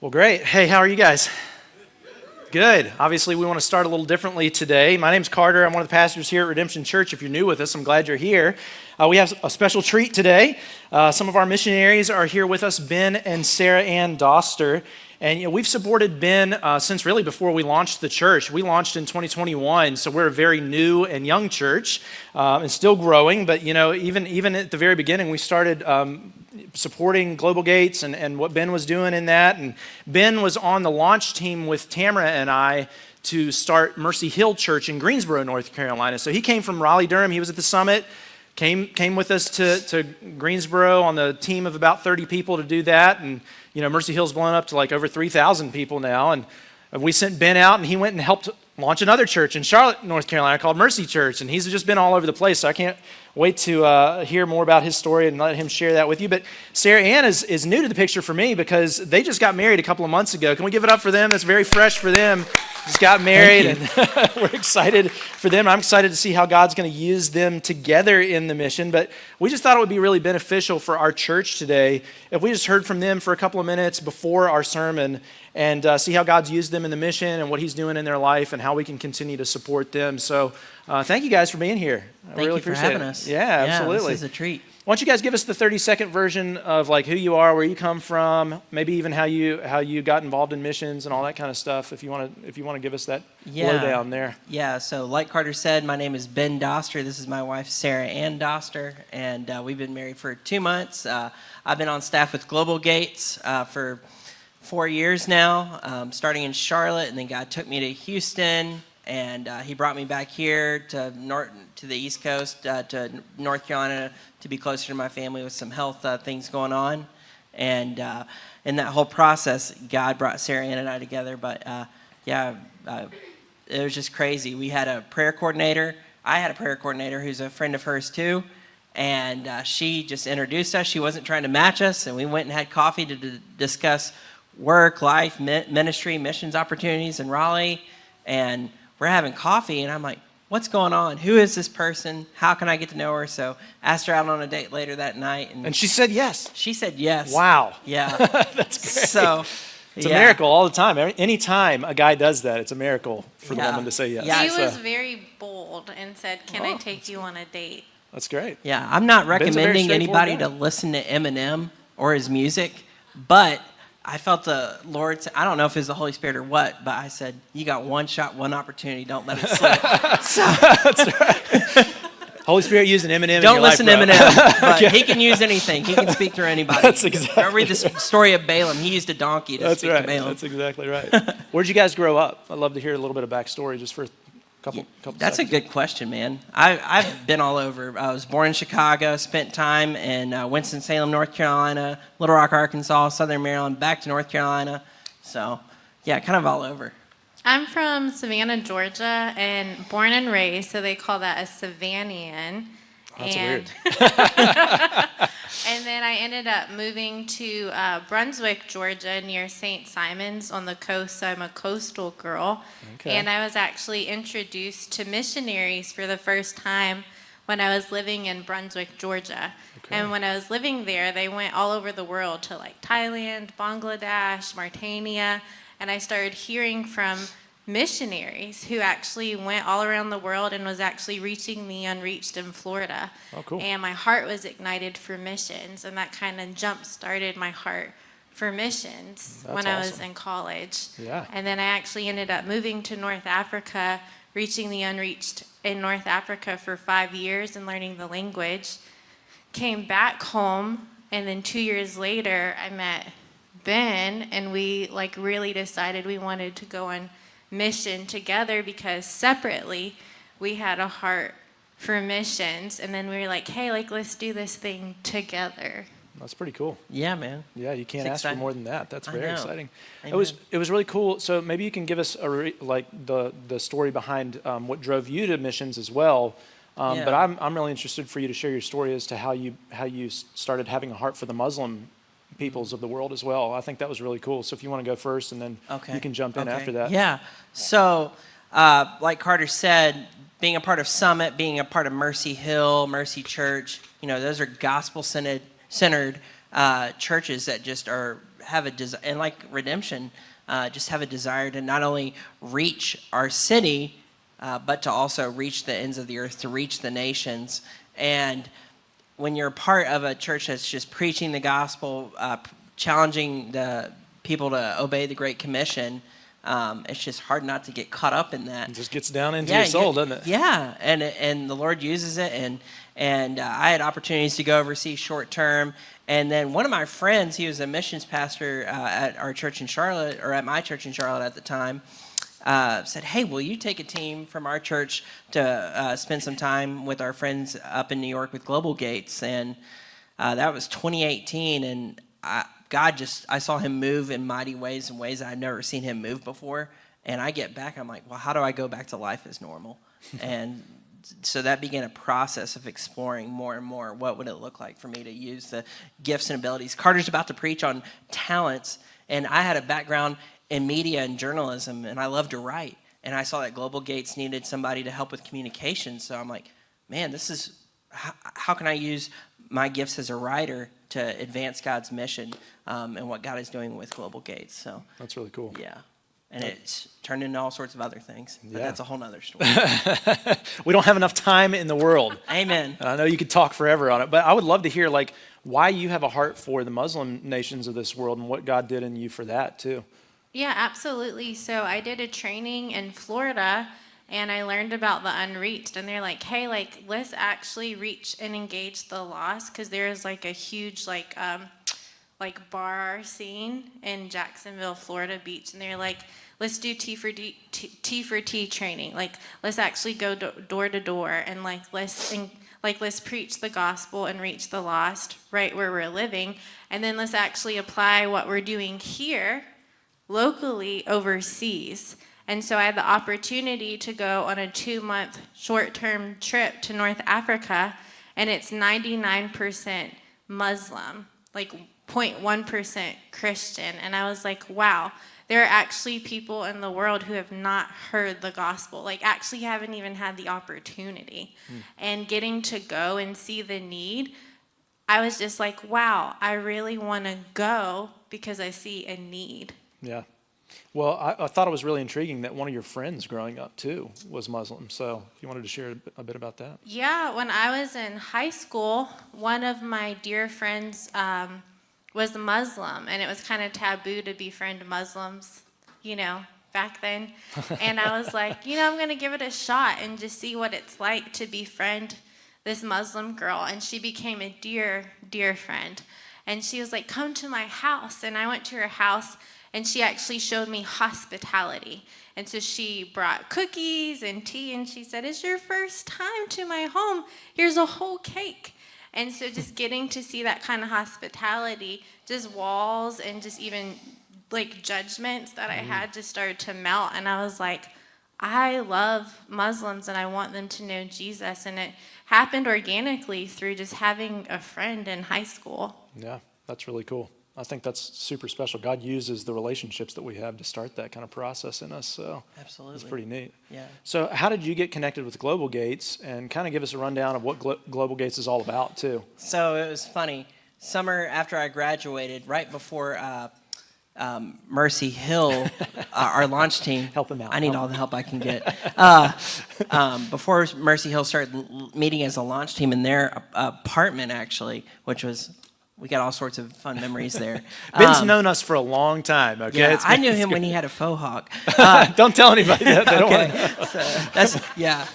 Well, great. Hey, how are you guys? Good. Obviously, we want to start a little differently today. My name's Carter. I'm one of the pastors here at Redemption Church. If you're new with us, I'm glad you're here. We have a special treat today. Some of our missionaries are here with us, Ben and Sarah Ann Doster. And we've supported Ben since really before we launched the church. We launched in 2021, so we're a very new and young church and still growing. But even at the very beginning, we started supporting Global Gates and what Ben was doing in that. And Ben was on the launch team with Tamara and I to start Mercy Hill Church in Greensboro, North Carolina. So he came from Raleigh-Durham. He was at the summit. Came with us to Greensboro on the team of about 30 people to do that. And Mercy Hill's blown up to like over 3,000 people now. And we sent Ben out, and he went and helped launch another church in Charlotte, North Carolina called Mercy Church. And he's just been all over the place. So I can't wait to hear more about his story and let him share that with you. But Sarah Ann is new to the picture for me because they just got married a couple of months ago. Can we give it up for them? That's very fresh for them. Just got married, and we're excited for them. I'm excited to see how God's going to use them together in the mission. But we just thought it would be really beneficial for our church today if we just heard from them for a couple of minutes before our sermon and see how God's used them in the mission and what he's doing in their life and how we can continue to support them. So thank you guys for being here. I really appreciate having us. Yeah, absolutely. This is a treat. Why don't you guys give us the 30-second version of like who you are, where you come from, maybe even how you got involved in missions and all that kind of stuff. If you want to give us that lowdown there. Yeah. So like Carter said, my name is Ben Doster. This is my wife Sarah Ann Doster, and we've been married for 2 months. I've been on staff with Global Gates for 4 years now, starting in Charlotte, and then God took me to Houston. And he brought me back here to the East Coast, to North Carolina, to be closer to my family with some health things going on. And in that whole process, God brought Sarah Ann and I together. But it was just crazy. We had a prayer coordinator. I had a prayer coordinator who's a friend of hers too. And she just introduced us. She wasn't trying to match us. And we went and had coffee to discuss work, life, ministry, missions opportunities in Raleigh. And we're having coffee, and I'm like, what's going on? Who is this person? How can I get to know her? So asked her out on a date later that night. And she said yes. She said yes. Wow. Yeah. That's great. So it's a miracle all the time. Anytime a guy does that, it's a miracle for the woman to say yes. Yeah, he was very bold and said, can I take you on a date? That's great. Yeah, I'm not recommending anybody to listen to Eminem or his music, but I felt the Lord say, I don't know if it's the Holy Spirit or what, but I said, you got one shot, one opportunity. Don't let it slip. That's right. Holy Spirit used an Eminem. Don't listen to Eminem, but Okay. he can use anything. He can speak through anybody. That's exactly. Don't read the story of Balaam. He used a donkey to speak to Balaam. That's exactly right. Where'd you guys grow up? I'd love to hear a little bit of backstory just for a couple That's seconds. a good question, man. I've been all over. I was born in Chicago, spent time in Winston-Salem, North Carolina, Little Rock, Arkansas, Southern Maryland, back to North Carolina. So, yeah, kind of all over. I'm from Savannah, Georgia, and born and raised, so they call that a Savannian. That's weird. And then I ended up moving to Brunswick, Georgia, near St. Simon's on the coast. So I'm a coastal girl. Okay. And I was actually introduced to missionaries for the first time when I was living in Brunswick, Georgia. Okay. And when I was living there, they went all over the world to like Thailand, Bangladesh, Mauritania. And I started hearing from missionaries who actually went all around the world and was actually reaching the unreached in Florida. Oh, cool. And my heart was ignited for missions, and that kind of jump-started my heart for missions when I was in college. Yeah. And then I actually ended up moving to North Africa, reaching the unreached in North Africa for 5 years and learning the language. Came back home, and then 2 years later, I met Ben, and we really decided we wanted to go on mission together because separately we had a heart for missions, and then we were like, hey, let's do this thing together. That's pretty cool. Yeah, man. Yeah, you can't ask for more than that. That's very exciting. Amen. It was really cool. So maybe you can give us the story behind what drove you to missions as well. But I'm really interested for you to share your story as to how you started having a heart for the Muslim peoples of the world as well. I think that was really cool. So if you want to go first, and then you can jump in after that. Yeah. So, like Carter said, being a part of Summit, being a part of Mercy Hill, Mercy Church, those are gospel-centered churches that just have a desire, and like Redemption, just have a desire to not only reach our city, but to also reach the ends of the earth, to reach the nations. And when you're part of a church that's just preaching the gospel, challenging the people to obey the Great Commission, it's just hard not to get caught up in that. It just gets down into your soul, doesn't it? Yeah, and the Lord uses it, and I had opportunities to go overseas short term, and then one of my friends, he was a missions pastor at our church in Charlotte, or at my church in Charlotte at the time, said, "Hey, will you take a team from our church to spend some time with our friends up in New York with Global Gates?" And that was 2018, and I saw him move in mighty ways, in ways I'd never seen him move before. And I get back, I'm like, well, how do I go back to life as normal? And so that began a process of exploring more and more what would it look like for me to use the gifts and abilities. Carter's about to preach on talents, and I had a background in media and journalism, and I love to write. And I saw that Global Gates needed somebody to help with communication. So I'm like, man, this is, how can I use my gifts as a writer to advance God's mission and what God is doing with Global Gates? So That's really cool. yeah. And it's turned into all sorts of other things. But Yeah. that's a whole nother story. We don't have enough time in the world. Amen. I know you could talk forever on it, but I would love to hear like why you have a heart for the Muslim nations of this world and what God did in you for that too. Yeah, absolutely. So I did a training in Florida, and I learned about the unreached, and they're like, hey, like, let's actually reach and engage the lost, because there's like a huge like bar scene in Jacksonville, Florida Beach, and they're like, let's do T for T training. Like, let's actually go door to door, and let's preach the gospel and reach the lost right where we're living, and then let's actually apply what we're doing here locally overseas. And so I had the opportunity to go on a 2-month short-term trip to North Africa, and it's 99% Muslim, like 0.1% Christian. And I was like, wow, there are actually people in the world who have not heard the gospel, like actually haven't even had the opportunity. And getting to go and see the need, I was just like, wow, I really want to go because I see a need. Yeah. Well, I thought it was really intriguing that one of your friends growing up too was Muslim. So if you wanted to share a bit about that. Yeah, when I was in high school, one of my dear friends was Muslim, and it was kind of taboo to befriend Muslims, back then. And I was like, I'm going to give it a shot and just see what it's like to befriend this Muslim girl. And she became a dear, dear friend. And she was like, come to my house. And I went to her house, and she actually showed me hospitality. And so she brought cookies and tea, and she said, it's your first time to my home. Here's a whole cake. And so just getting to see that kind of hospitality, just walls and just even like judgments that I had just started to melt. And I was like, I love Muslims and I want them to know Jesus. And it happened organically through just having a friend in high school. Yeah, that's really cool. I think that's super special. God uses the relationships that we have to start that kind of process in us. So Absolutely. it's pretty neat. Yeah. So how did you get connected with Global Gates, and kind of give us a rundown of what Global Gates is all about too? So it was funny. Summer after I graduated, right before Mercy Hill, our launch team. Help him out. I need all the help I can get. Before Mercy Hill started meeting as a launch team in their apartment, actually, which was, we got all sorts of fun memories there. Ben's known us for a long time. Okay, Yeah, I knew him when he had a faux hawk. Don't tell anybody that. They don't Okay, want to. so that's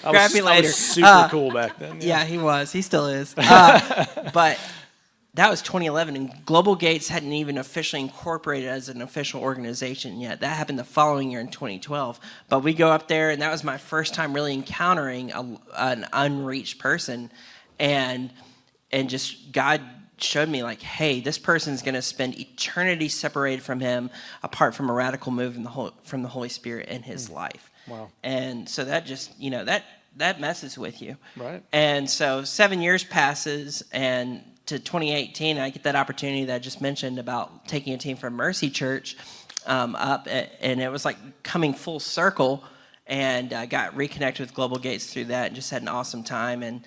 grab me I later. was super cool back then. Yeah, he was. He still is. But that was 2011, and Global Gates hadn't even officially incorporated as an official organization yet. That happened the following year in 2012. But we go up there, and that was my first time really encountering an unreached person, and just God showed me like, hey, this person's going to spend eternity separated from him, apart from a radical move from the Holy Spirit in his life. Wow. And so that just, that messes with you. Right. And so 7 years passes, and to 2018, I get that opportunity that I just mentioned about taking a team from Mercy Church up, and it was like coming full circle. and got reconnected with Global Gates through that, and just had an awesome time. And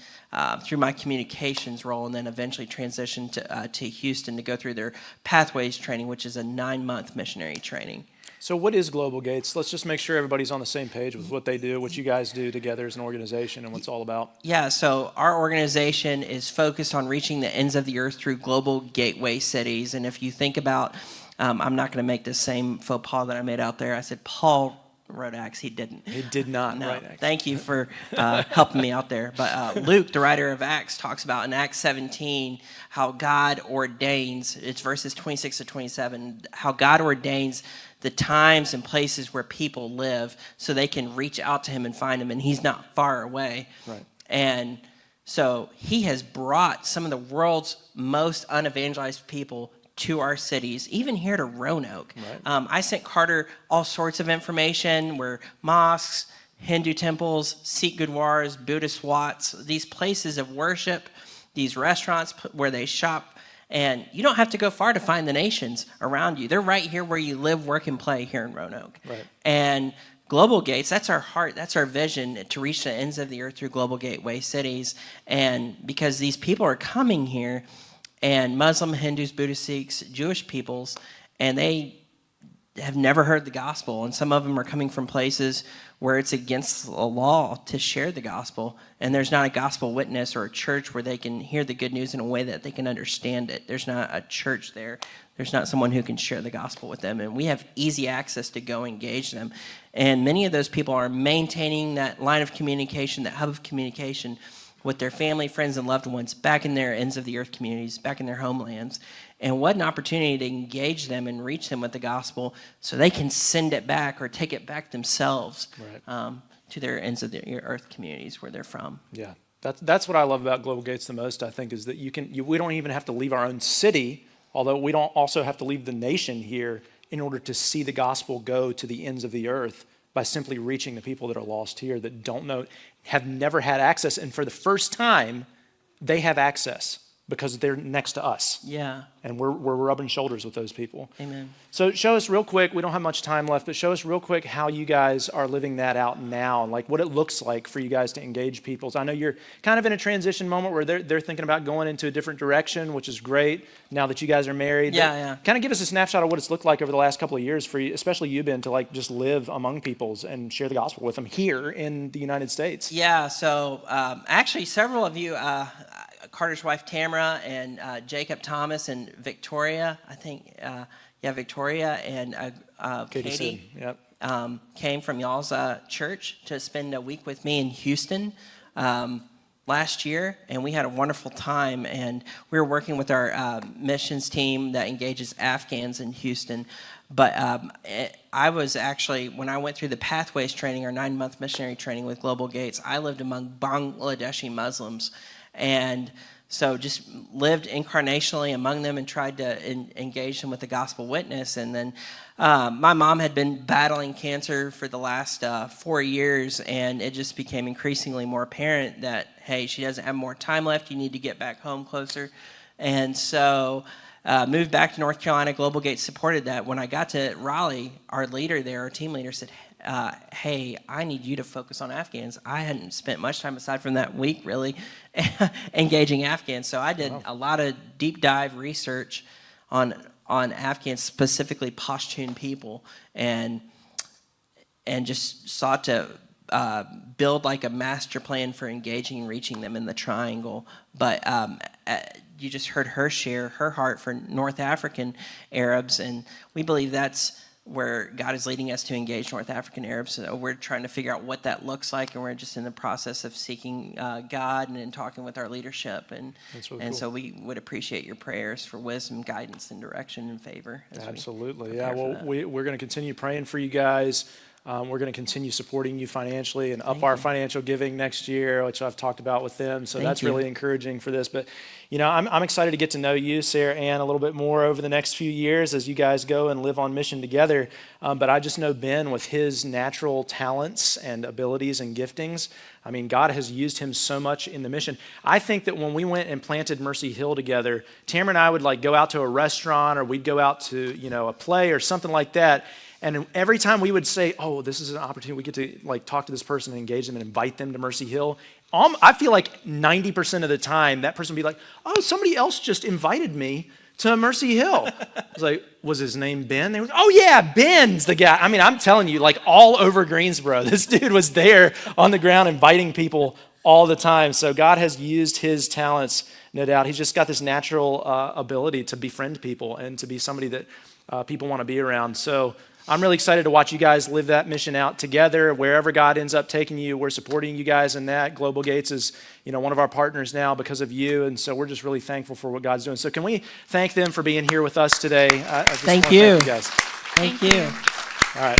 through my communications role, and then eventually transitioned to Houston to go through their Pathways training, which is a 9-month missionary training. So what is Global Gates? Let's just make sure everybody's on the same page with what they do, what you guys do together as an organization, and what it's all about. Yeah, so our organization is focused on reaching the ends of the earth through global gateway cities. And if you think about, I'm not going to make the same faux pas that I made out there. I said Paul wrote Acts. He didn't. He did not No, write Acts. thank you for helping me out there. But Luke, the writer of Acts, talks about in Acts 17 how God ordains, it's verses 26 to 27, how God ordains the times and places where people live so they can reach out to him and find him, and he's not far away. Right. And so he has brought some of the world's most unevangelized people to our cities, even here to Roanoke. Right. I sent Carter all sorts of information where mosques, Hindu temples, Sikh gurdwaras, Buddhist wats, these places of worship, these restaurants where they shop. And you don't have to go far to find the nations around you. They're right here where you live, work, and play here in Roanoke. Right. And Global Gates, that's our heart, that's our vision, to reach the ends of the earth through Global Gateway cities. And because these people are coming here, and Muslim, Hindus, Buddhists, Sikhs, Jewish peoples, and they have never heard the gospel. And some of them are coming from places where it's against the law to share the gospel. And there's not a gospel witness or a church where they can hear the good news in a way that they can understand it. There's not a church there. There's not someone who can share the gospel with them. And we have easy access to go engage them. And many of those people are maintaining that line of communication, that hub of communication with their family, friends, and loved ones back in their ends of the earth communities, back in their homelands. And what an opportunity to engage them and reach them with the gospel so they can send it back or take it back themselves to their ends of the earth communities where they're from. Yeah, that's what I love about Global Gates the most, I think, is that we don't even have to leave our own city, although we don't also have to leave the nation here in order to see the gospel go to the ends of the earth by simply reaching the people that are lost here, that don't know, have never had access. And for the first time, they have access because they're next to us. Yeah. And we're rubbing shoulders with those people. Amen. So show us real quick, we don't have much time left, but show us real quick how you guys are living that out now, and like what it looks like for you guys to engage people. So I know you're kind of in a transition moment where they're thinking about going into a different direction, which is great now that you guys are married. Yeah. Kind of give us a snapshot of what it's looked like over the last couple of years for you, especially you, Ben, to like just live among peoples and share the gospel with them here in the United States. Yeah, so actually several of you, Carter's wife Tamara and Jacob Thomas and Victoria, I think, Victoria and Katie Yep. Came from y'all's church to spend a week with me in Houston last year, and we had a wonderful time. And we were working with our missions team that engages Afghans in Houston. But I was actually, when I went through the Pathways training, our 9-month missionary training with Global Gates, I lived among Bangladeshi Muslims. And so just lived incarnationally among them and tried to engage them with the gospel witness. And then my mom had been battling cancer for the last 4 years, and it just became increasingly more apparent that, hey, she doesn't have more time left. You need to get back home closer. And so moved back to North Carolina. Global Gates supported that. When I got to Raleigh, our leader there, our team leader, said, hey, I need you to focus on Afghans. I hadn't spent much time aside from that week really engaging Afghans. So I did a lot of deep dive research on Afghans, specifically Pashtun people, and just sought to build like a master plan for engaging and reaching them in the triangle. But you just heard her share her heart for North African Arabs, and we believe that's where God is leading us to engage North African Arabs. So we're trying to figure out what that looks like, and we're just in the process of seeking God and talking with our leadership. And That's really and cool. so we would appreciate your prayers for wisdom, guidance, and direction and favor. As Absolutely. we Yeah, prepare for well, that. we're going to continue praying for you guys. We're going to continue supporting you financially and up our financial giving next year, which I've talked about with them. So that's you. really encouraging for this. But, you know, I'm excited to get to know you, Sarah Ann, a little bit more over the next few years as you guys go and live on mission together. But I just know Ben with his natural talents and abilities and giftings. I mean, God has used him so much in the mission. I think that when we went and planted Mercy Hill together, Tamara and I would like go out to a restaurant or we'd go out to, you know, a play or something like that. And every time we would say, oh, this is an opportunity, we get to like talk to this person and engage them and invite them to Mercy Hill. I feel like 90% of the time that person would be like, oh, somebody else just invited me to Mercy Hill. I was like, was his name Ben? They were, oh yeah, Ben's the guy. I mean, I'm telling you, like all over Greensboro, this dude was there on the ground inviting people all the time. So God has used his talents, no doubt. He's just got this natural ability to befriend people and to be somebody that people want to be around. So I'm really excited to watch you guys live that mission out together. Wherever God ends up taking you, we're supporting you guys in that. Global Gates is, one of our partners now because of you, and so we're just really thankful for what God's doing. So can we thank them for being here with us today? Thank you. Guys. Thank you. All right.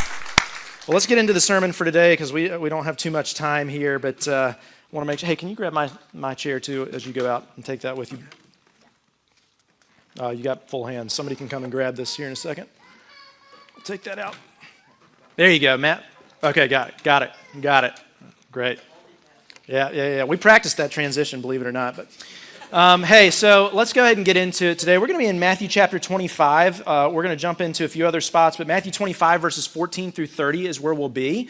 Well, let's get into the sermon for today because we don't have too much time here, but I want to make sure. Hey, can you grab my chair too as you go out and take that with you? You got full hands. Somebody can come and grab this here in a second. Take that out. There you go, Matt. Okay, got it. Great. Yeah. We practiced that transition, believe it or not. But hey, so let's go ahead and get into it today. We're going to be in Matthew chapter 25. We're going to jump into a few other spots, but Matthew 25 verses 14 through 30 is where we'll be.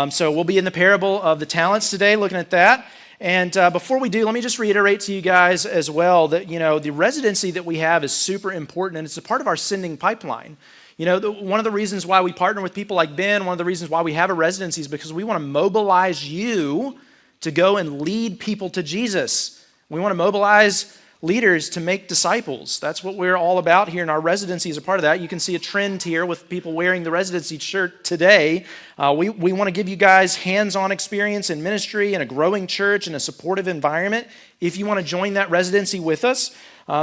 So we'll be in the parable of the talents today, looking at that. And before we do, let me just reiterate to you guys as well that, the residency that we have is super important, and it's a part of our sending pipeline. One of the reasons why we partner with people like Ben, one of the reasons why we have a residency is because we want to mobilize you to go and lead people to Jesus. We want to mobilize leaders to make disciples. That's what we're all about here, and our residency is a part of that. You can see a trend here with people wearing the residency shirt today. We want to give you guys hands-on experience in ministry and a growing church and a supportive environment if you want to join that residency with us.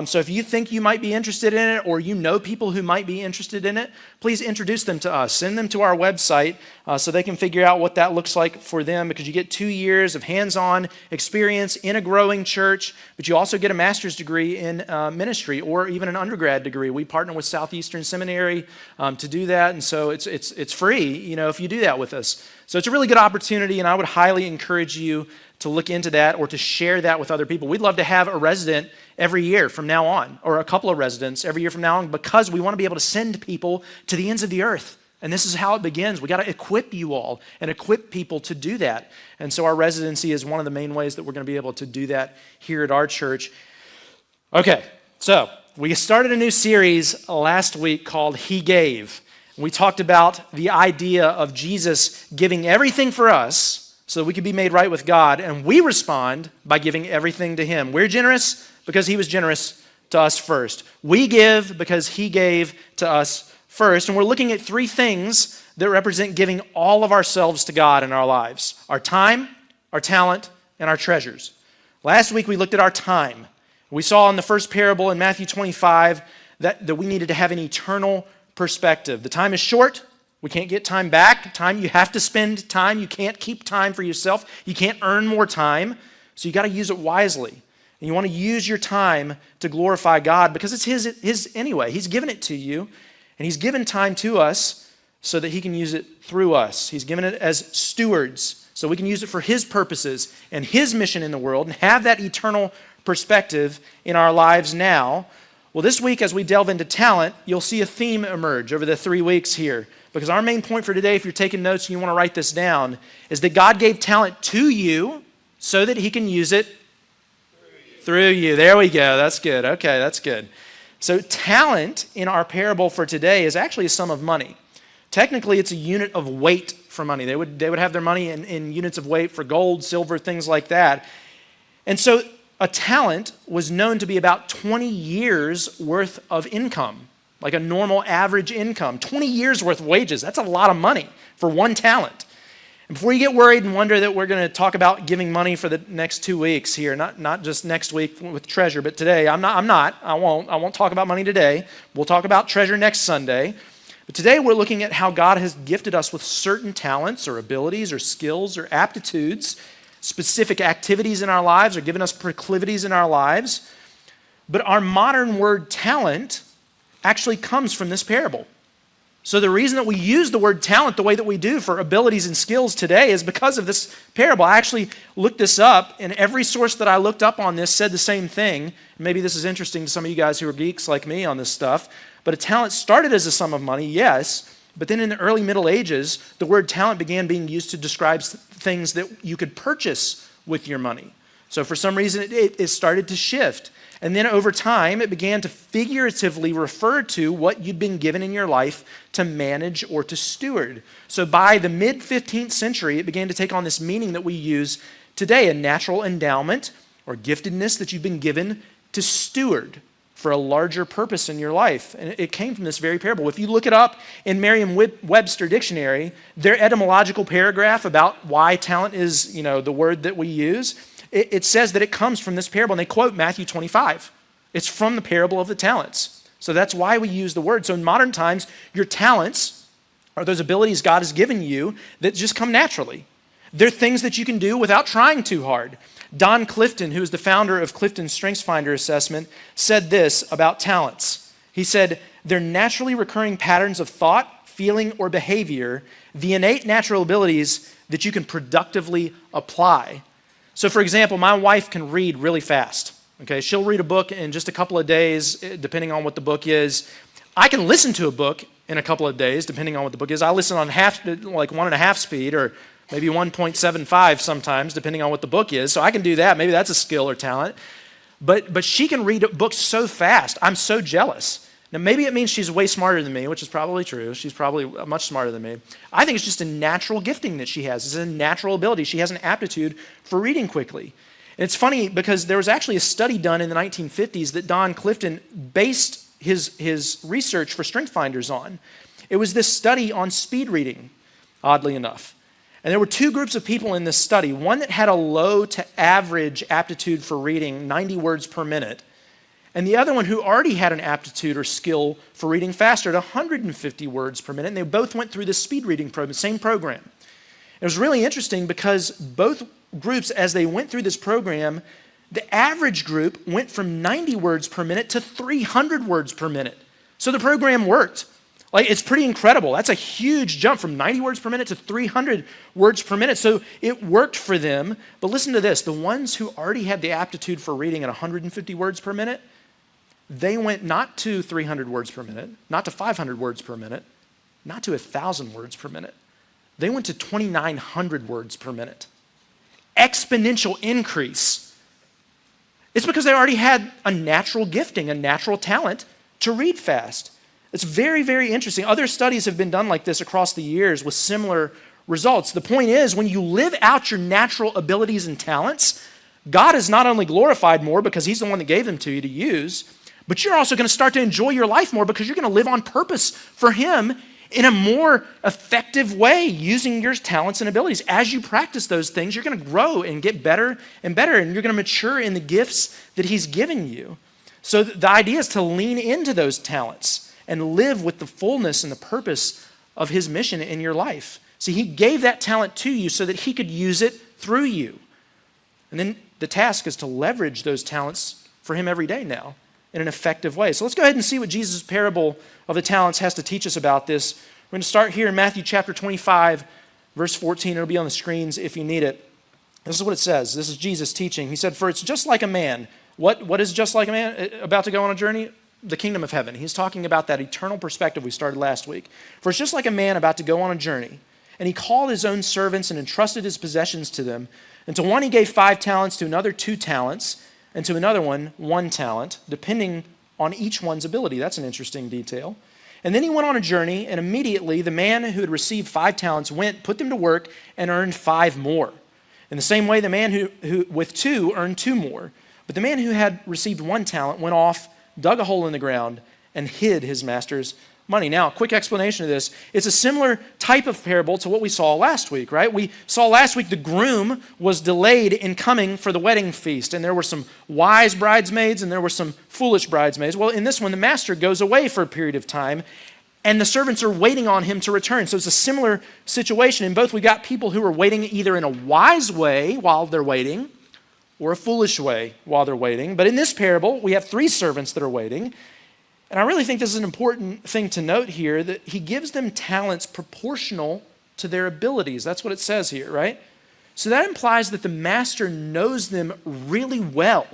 So if you think you might be interested in it or you know people who might be interested in it, please introduce them to us. Send them to our website so they can figure out what that looks like for them, because you get 2 years of hands-on experience in a growing church, but you also get a master's degree in ministry or even an undergrad degree. We partner with Southeastern Seminary to do that, and so it's free, if you do that with us. So it's a really good opportunity, and I would highly encourage you to look into that or to share that with other people. We'd love to have a resident every year from now on, or a couple of residents every year from now on, because we want to be able to send people to the ends of the earth. And this is how it begins. We got to equip you all and equip people to do that. And so our residency is one of the main ways that we're going to be able to do that here at our church. Okay, so we started a new series last week called He Gave. We talked about the idea of Jesus giving everything for us so that we could be made right with God, and we respond by giving everything to Him. We're generous because He was generous to us first. We give because He gave to us first, and we're looking at 3 things that represent giving all of ourselves to God in our lives: our time, our talent, and our treasures. Last week we looked at our time. We saw in the first parable in Matthew 25 that we needed to have an eternal perspective. The time is short. We can't get time back. Time, you have to spend time. You can't keep time for yourself. You can't earn more time. So you got to use it wisely. And you want to use your time to glorify God because it's His anyway. He's given it to you, and He's given time to us so that He can use it through us. He's given it as stewards so we can use it for His purposes and His mission in the world and have that eternal perspective in our lives now. Well, this week, as we delve into talent, you'll see a theme emerge over the 3 weeks here. Because our main point for today, if you're taking notes and you want to write this down, is that God gave talent to you so that He can use it through you. There we go. That's good. Okay, that's good. So talent in our parable for today is actually a sum of money. Technically, it's a unit of weight for money. They would have their money in units of weight for gold, silver, things like that. And so a talent was known to be about 20 years worth of income. Like a normal average income, 20 years worth of wages. That's a lot of money for one talent. And before you get worried and wonder that we're going to talk about giving money for the next 2 weeks here, not just next week with treasure, but today, I won't talk about money today. We'll talk about treasure next Sunday. But today we're looking at how God has gifted us with certain talents or abilities or skills or aptitudes, specific activities in our lives, or given us proclivities in our lives. But our modern word talent actually comes from this parable. So the reason that we use the word talent the way that we do for abilities and skills today is because of this parable. I actually looked this up, and every source that I looked up on this said the same thing. Maybe this is interesting to some of you guys who are geeks like me on this stuff, but a talent started as a sum of money, yes, But then in the early Middle Ages, the word talent began being used to describe things that you could purchase with your money. So for some reason, it started to shift. And then over time, it began to figuratively refer to what you'd been given in your life to manage or to steward. So by the mid-15th century, it began to take on this meaning that we use today, a natural endowment or giftedness that you've been given to steward for a larger purpose in your life. And it came from this very parable. If you look it up in Merriam-Webster Dictionary, their etymological paragraph about why talent is, the word that we use, it says that it comes from this parable, and they quote Matthew 25. It's from the parable of the talents. So that's why we use the word. So in modern times, your talents are those abilities God has given you that just come naturally. They're things that you can do without trying too hard. Don Clifton, who is the founder of Clifton StrengthsFinder Assessment, said this about talents. He said, "They're naturally recurring patterns of thought, feeling, or behavior, the innate natural abilities that you can productively apply." So for example, my wife can read really fast. Okay, she'll read a book in just a couple of days, depending on what the book is. I can listen to a book in a couple of days, depending on what the book is. I listen on 1.5 speed, or maybe 1.75 sometimes, depending on what the book is. So I can do that. Maybe that's a skill or talent. But she can read books so fast. I'm so jealous. Now, maybe it means she's way smarter than me, which is probably true. She's probably much smarter than me. I think it's just a natural gifting that she has. It's a natural ability. She has an aptitude for reading quickly. And it's funny because there was actually a study done in the 1950s that Don Clifton based his research for StrengthsFinders on. It was this study on speed reading, oddly enough. And there were two groups of people in this study. One that had a low to average aptitude for reading, 90 words per minute, and the other one who already had an aptitude or skill for reading faster at 150 words per minute. And they both went through this speed reading program, same program. It was really interesting because both groups, as they went through this program, the average group went from 90 words per minute to 300 words per minute. So the program worked. It's pretty incredible. That's a huge jump from 90 words per minute to 300 words per minute. So it worked for them. But listen to this. The ones who already had the aptitude for reading at 150 words per minute, they went not to 300 words per minute, not to 500 words per minute, not to 1,000 words per minute. They went to 2,900 words per minute. Exponential increase. It's because they already had a natural gifting, a natural talent to read fast. It's very, very interesting. Other studies have been done like this across the years with similar results. The point is, when you live out your natural abilities and talents, God is not only glorified more because he's the one that gave them to you to use, but you're also going to start to enjoy your life more because you're going to live on purpose for him in a more effective way using your talents and abilities. As you practice those things, you're going to grow and get better, and you're going to mature in the gifts that he's given you. So the idea is to lean into those talents and live with the fullness and the purpose of his mission in your life. See, he gave that talent to you so that he could use it through you. And then the task is to leverage those talents for him every day now in an effective way. So let's go ahead and see what Jesus' parable of the talents has to teach us about this. We're going to start here in Matthew chapter 25, verse 14. It'll be on the screens if you need it. This is what it says. This is Jesus teaching. He said, "For it's just like a man." What is just like a man about to go on a journey? The kingdom of heaven. He's talking about that eternal perspective we started last week. "For it's just like a man about to go on a journey. And he called his own servants and entrusted his possessions to them. And to one he gave 5 talents, to another 2 talents, and to another 1 talent, depending on each one's ability." That's an interesting detail. "And then he went on a journey, and immediately the man who had received 5 talents went, put them to work, and earned 5 more. In the same way, the man who with 2 earned 2 more. But the man who had received 1 talent went off, dug a hole in the ground, and hid his master's money." Now, a quick explanation of this. It's a similar type of parable to what we saw last week, right? We saw last week the groom was delayed in coming for the wedding feast, and there were some wise bridesmaids and there were some foolish bridesmaids. Well, in this one, the master goes away for a period of time, and the servants are waiting on him to return. So it's a similar situation. In both, we got people who are waiting either in a wise way while they're waiting or a foolish way while they're waiting. But in this parable, we have 3 servants that are waiting. And I really think this is an important thing to note here, that he gives them talents proportional to their abilities. That's what it says here, right? So that implies that the master knows them really well.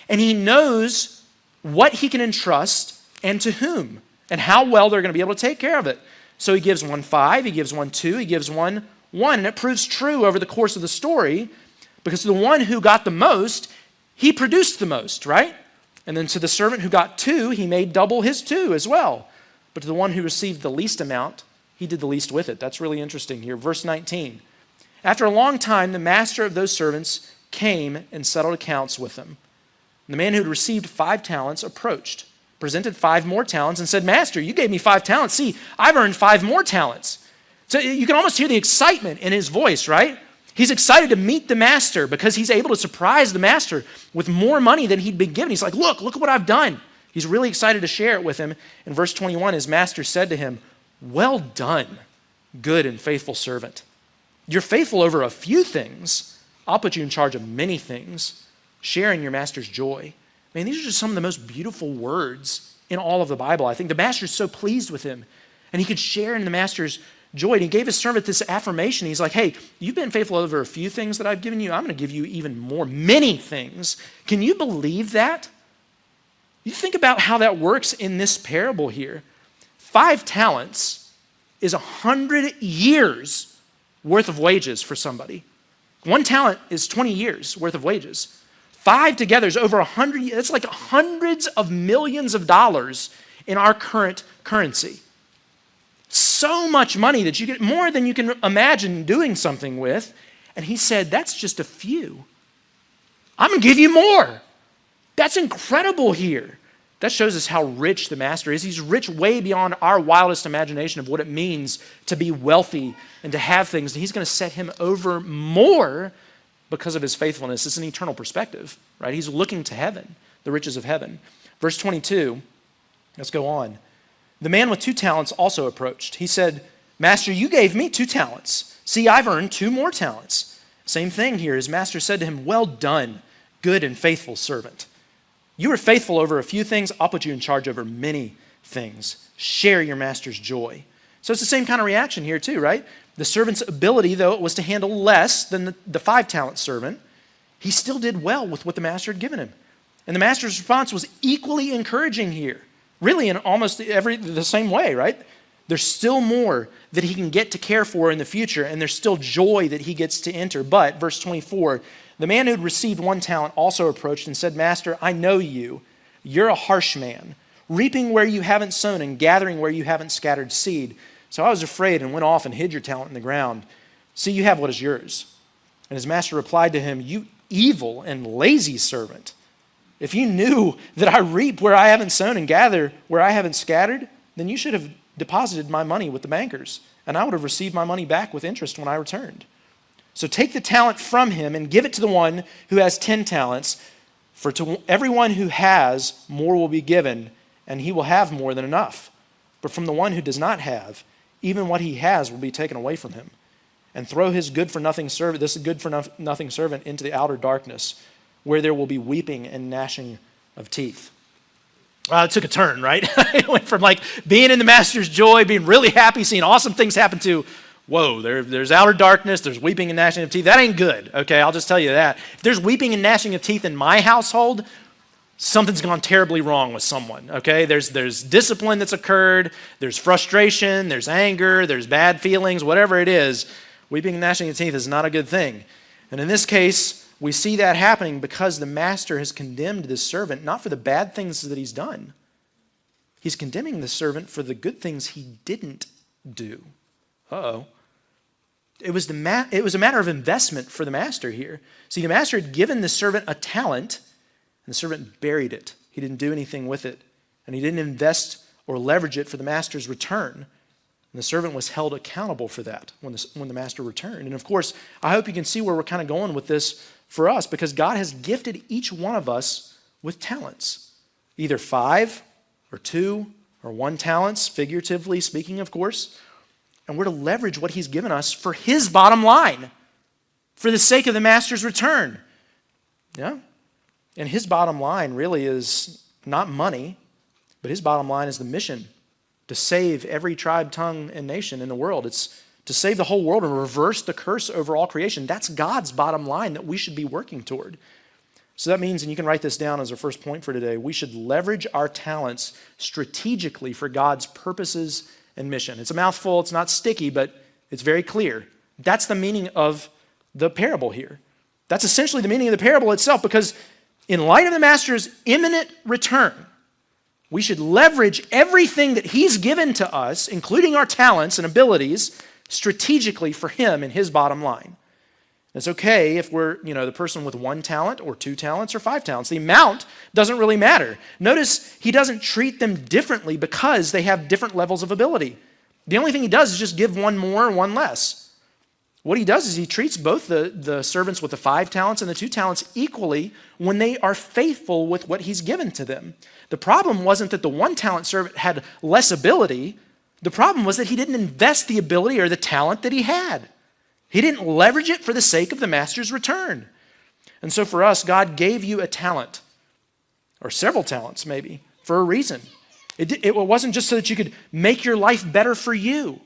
And he knows what he can entrust and to whom and how well they're going to be able to take care of it. So he gives one 5, he gives one 2, he gives one 1. And it proves true over the course of the story because the one who got the most, he produced the most, right? And then to the servant who got 2, he made double his 2 as well. But to the one who received the least amount, he did the least with it. That's really interesting here. Verse 19. After a long time, the master of those servants came and settled accounts with them. And the man who had received 5 talents approached, presented 5 more talents, and said, Master, you gave me 5 talents. See, I've earned 5 more talents. So you can almost hear the excitement in his voice, right? He's excited to meet the master because he's able to surprise the master with more money than he'd been given. He's like, look at what I've done. He's really excited to share it with him. In verse 21, his master said to him, well done, good and faithful servant. You're faithful over a few things. I'll put you in charge of many things. Share in your master's joy. Man, these are just some of the most beautiful words in all of the Bible. I think the master's so pleased with him, and he could share in the master's joy. And he gave his servant this affirmation. He's like, hey, you've been faithful over a few things that I've given you. I'm going to give you even more, many things. Can you believe that? You think about how that works in this parable here. 5 talents is 100 years worth of wages for somebody. 1 talent is 20 years worth of wages. 5 together is over 100. It's like hundreds of millions of dollars in our current currency. So much money that you get more than you can imagine doing something with. And he said, that's just a few. I'm going to give you more. That's incredible here. That shows us how rich the master is. He's rich way beyond our wildest imagination of what it means to be wealthy and to have things. And he's going to set him over more because of his faithfulness. It's an eternal perspective, right? He's looking to heaven, the riches of heaven. Verse 22, let's go on. The man with 2 talents also approached. He said, Master, you gave me 2 talents. See, I've earned 2 more talents. Same thing here. His master said to him, well done, good and faithful servant. You were faithful over a few things. I'll put you in charge over many things. Share your master's joy. So it's the same kind of reaction here too, right? The servant's ability, though it was to handle less than the 5-talent servant, he still did well with what the master had given him. And the master's response was equally encouraging here. Really in almost the same way, right? There's still more that he can get to care for in the future, and there's still joy that he gets to enter. But, verse 24, the man who had received 1 talent also approached and said, Master, I know you. You're a harsh man, reaping where you haven't sown and gathering where you haven't scattered seed. So I was afraid and went off and hid your talent in the ground. See, you have what is yours. And his master replied to him, you evil and lazy servant. If you knew that I reap where I haven't sown and gather where I haven't scattered, then you should have deposited my money with the bankers, and I would have received my money back with interest when I returned. So take the talent from him and give it to the one who has 10 talents, for to everyone who has, more will be given, and he will have more than enough. But from the one who does not have, even what he has will be taken away from him. And throw his good-for-nothing servant, this good-for-nothing servant, into the outer darkness, where there will be weeping and gnashing of teeth. It took a turn, right? It went from like being in the master's joy, being really happy, seeing awesome things happen to, whoa, there's outer darkness, there's weeping and gnashing of teeth. That ain't good, okay? I'll just tell you that. If there's weeping and gnashing of teeth in my household, something's gone terribly wrong with someone, okay? There's discipline that's occurred, there's frustration, there's anger, there's bad feelings, whatever it is. Weeping and gnashing of teeth is not a good thing. And in this case, we see that happening because the master has condemned this servant, not for the bad things that he's done. He's condemning the servant for the good things he didn't do. Uh-oh. It was a matter of investment for the master here. See, the master had given the servant a talent, and the servant buried it. He didn't do anything with it, and he didn't invest or leverage it for the master's return. And the servant was held accountable for that when the master returned. And of course, I hope you can see where we're kind of going with this for us, because God has gifted each one of us with talents, either 5 or 2 or 1 talents, figuratively speaking, of course. And we're to leverage what he's given us for his bottom line, for the sake of the master's return. Yeah? And his bottom line really is not money, but his bottom line is the mission to save every tribe, tongue, and nation in the world. It's to save the whole world and reverse the curse over all creation. That's God's bottom line that we should be working toward. So that means, and you can write this down as our first point for today, we should leverage our talents strategically for God's purposes and mission. It's a mouthful, it's not sticky, but it's very clear. That's the meaning of the parable here. That's essentially the meaning of the parable itself, because in light of the master's imminent return, we should leverage everything that he's given to us, including our talents and abilities, strategically for him and his bottom line. It's okay if we're, the person with 1 talent or 2 talents or 5 talents. The amount doesn't really matter. Notice he doesn't treat them differently because they have different levels of ability. The only thing he does is just give one more and one less. What he does is he treats both the servants with the 5 talents and the 2 talents equally when they are faithful with what he's given to them. The problem wasn't that the 1 talent servant had less ability. The problem was that he didn't invest the ability or the talent that he had. He didn't leverage it for the sake of the master's return. And so for us, God gave you a talent, or several talents maybe, for a reason. It wasn't just so that you could make your life better for you.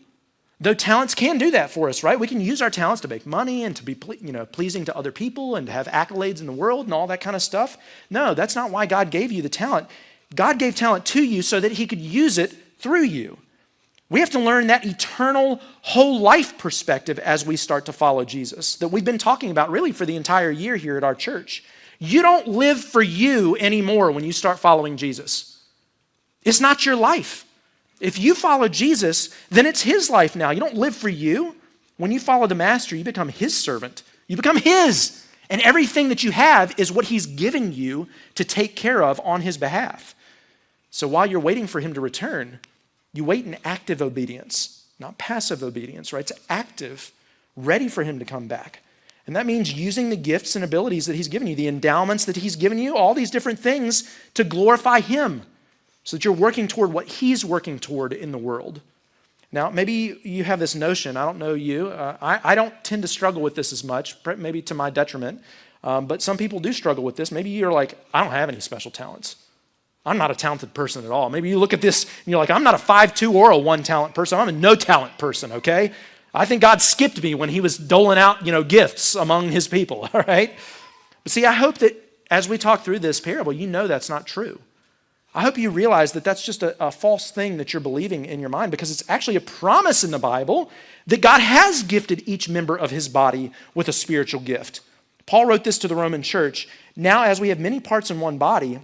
Though talents can do that for us, right? We can use our talents to make money and to be pleasing to other people and to have accolades in the world and all that kind of stuff. No, that's not why God gave you the talent. God gave talent to you so that he could use it through you. We have to learn that eternal whole life perspective as we start to follow Jesus that we've been talking about really for the entire year here at our church. You don't live for you anymore when you start following Jesus. It's not your life. If you follow Jesus, then it's his life now. You don't live for you. When you follow the master, you become his servant. You become his. And everything that you have is what he's given you to take care of on his behalf. So while you're waiting for him to return, you wait in active obedience, not passive obedience, right? It's active, ready for him to come back. And that means using the gifts and abilities that he's given you, the endowments that he's given you, all these different things to glorify him so that you're working toward what he's working toward in the world. Now, maybe you have this notion, I don't know you, I don't tend to struggle with this as much, maybe to my detriment, but some people do struggle with this. Maybe you're like, I don't have any special talents. I'm not a talented person at all. Maybe you look at this and you're like, I'm not a 5'2" or a 1 talent person. I'm a no talent person, okay? I think God skipped me when he was doling out, gifts among his people, all right? But see, I hope that as we talk through this parable, you know that's not true. I hope you realize that that's just a false thing that you're believing in your mind, because it's actually a promise in the Bible that God has gifted each member of his body with a spiritual gift. Paul wrote this to the Roman church. Now, as we have many parts in one body,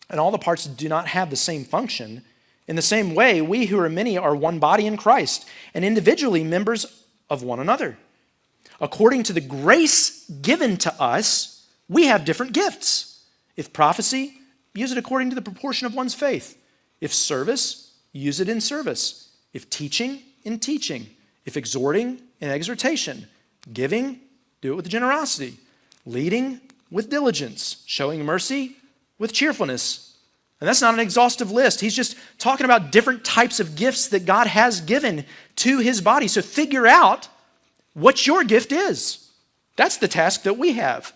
and all the parts do not have the same function, in the same way, we who are many are one body in Christ, and individually members of one another. According to the grace given to us, we have different gifts. If prophecy, use it according to the proportion of one's faith. If service, use it in service. If teaching, in teaching. If exhorting, in exhortation. Giving, do it with generosity. Leading, with diligence. Showing mercy, with cheerfulness. And that's not an exhaustive list. He's just talking about different types of gifts that God has given to his body. So figure out what your gift is. That's the task that we have.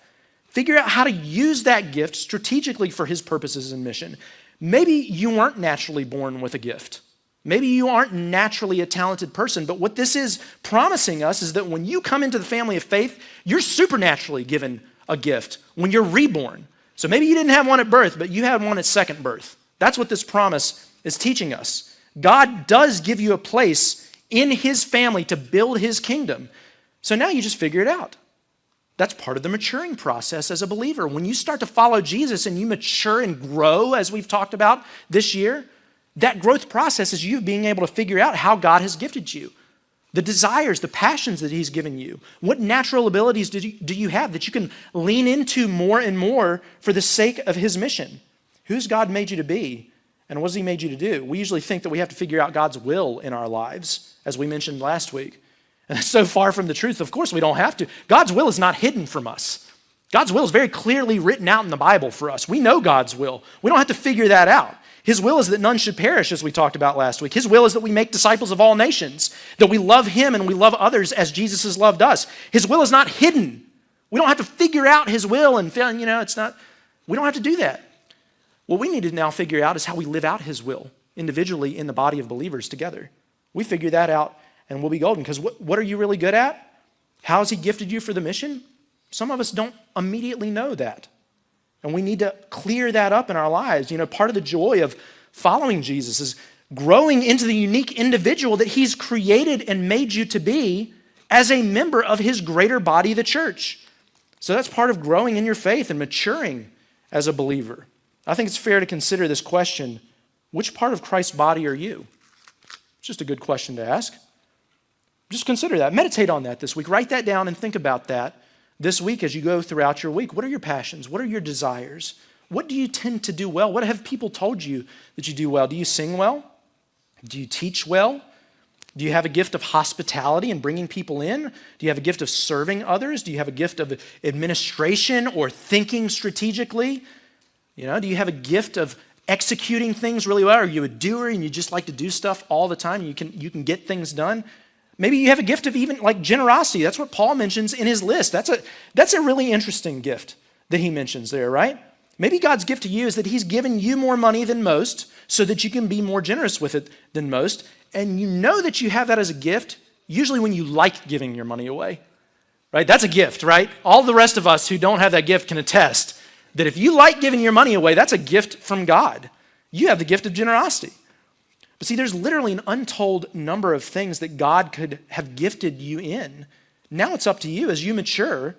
Figure out how to use that gift strategically for his purposes and mission. Maybe you weren't naturally born with a gift. Maybe you aren't naturally a talented person, but what this is promising us is that when you come into the family of faith, you're supernaturally given a gift when you're reborn. So maybe you didn't have one at birth, but you had one at second birth. That's what this promise is teaching us. God does give you a place in his family to build his kingdom. So now you just figure it out. That's part of the maturing process as a believer. When you start to follow Jesus and you mature and grow, as we've talked about this year, that growth process is you being able to figure out how God has gifted you. The desires, the passions that he's given you. What natural abilities do you have that you can lean into more and more for the sake of his mission? Who's God made you to be? And what has he made you to do? We usually think that we have to figure out God's will in our lives, as we mentioned last week. And that's so far from the truth. Of course, we don't have to. God's will is not hidden from us. God's will is very clearly written out in the Bible for us. We know God's will. We don't have to figure that out. His will is that none should perish, as we talked about last week. His will is that we make disciples of all nations, that we love him and we love others as Jesus has loved us. His will is not hidden. We don't have to figure out his will and, we don't have to do that. What we need to now figure out is how we live out his will individually in the body of believers together. We figure that out and we'll be golden, because what are you really good at? How has he gifted you for the mission? Some of us don't immediately know that. And we need to clear that up in our lives. Part of the joy of following Jesus is growing into the unique individual that he's created and made you to be as a member of his greater body, the church. So that's part of growing in your faith and maturing as a believer. I think it's fair to consider this question: which part of Christ's body are you? It's just a good question to ask. Just consider that. Meditate on that this week. Write that down and think about that this week as you go throughout your week. What are your passions? What are your desires? What do you tend to do well? What have people told you that you do well? Do you sing well? Do you teach well? Do you have a gift of hospitality and bringing people in? Do you have a gift of serving others? Do you have a gift of administration or thinking strategically? Do you have a gift of executing things really well? Are you a doer and you just like to do stuff all the time? You can get things done. Maybe you have a gift of even like generosity. That's what Paul mentions in his list. That's a really interesting gift that he mentions there, right? Maybe God's gift to you is that he's given you more money than most so that you can be more generous with it than most. And you know that you have that as a gift usually when you like giving your money away, right? That's a gift, right? All the rest of us who don't have that gift can attest that if you like giving your money away, that's a gift from God. You have the gift of generosity. But see, there's literally an untold number of things that God could have gifted you in. Now it's up to you as you mature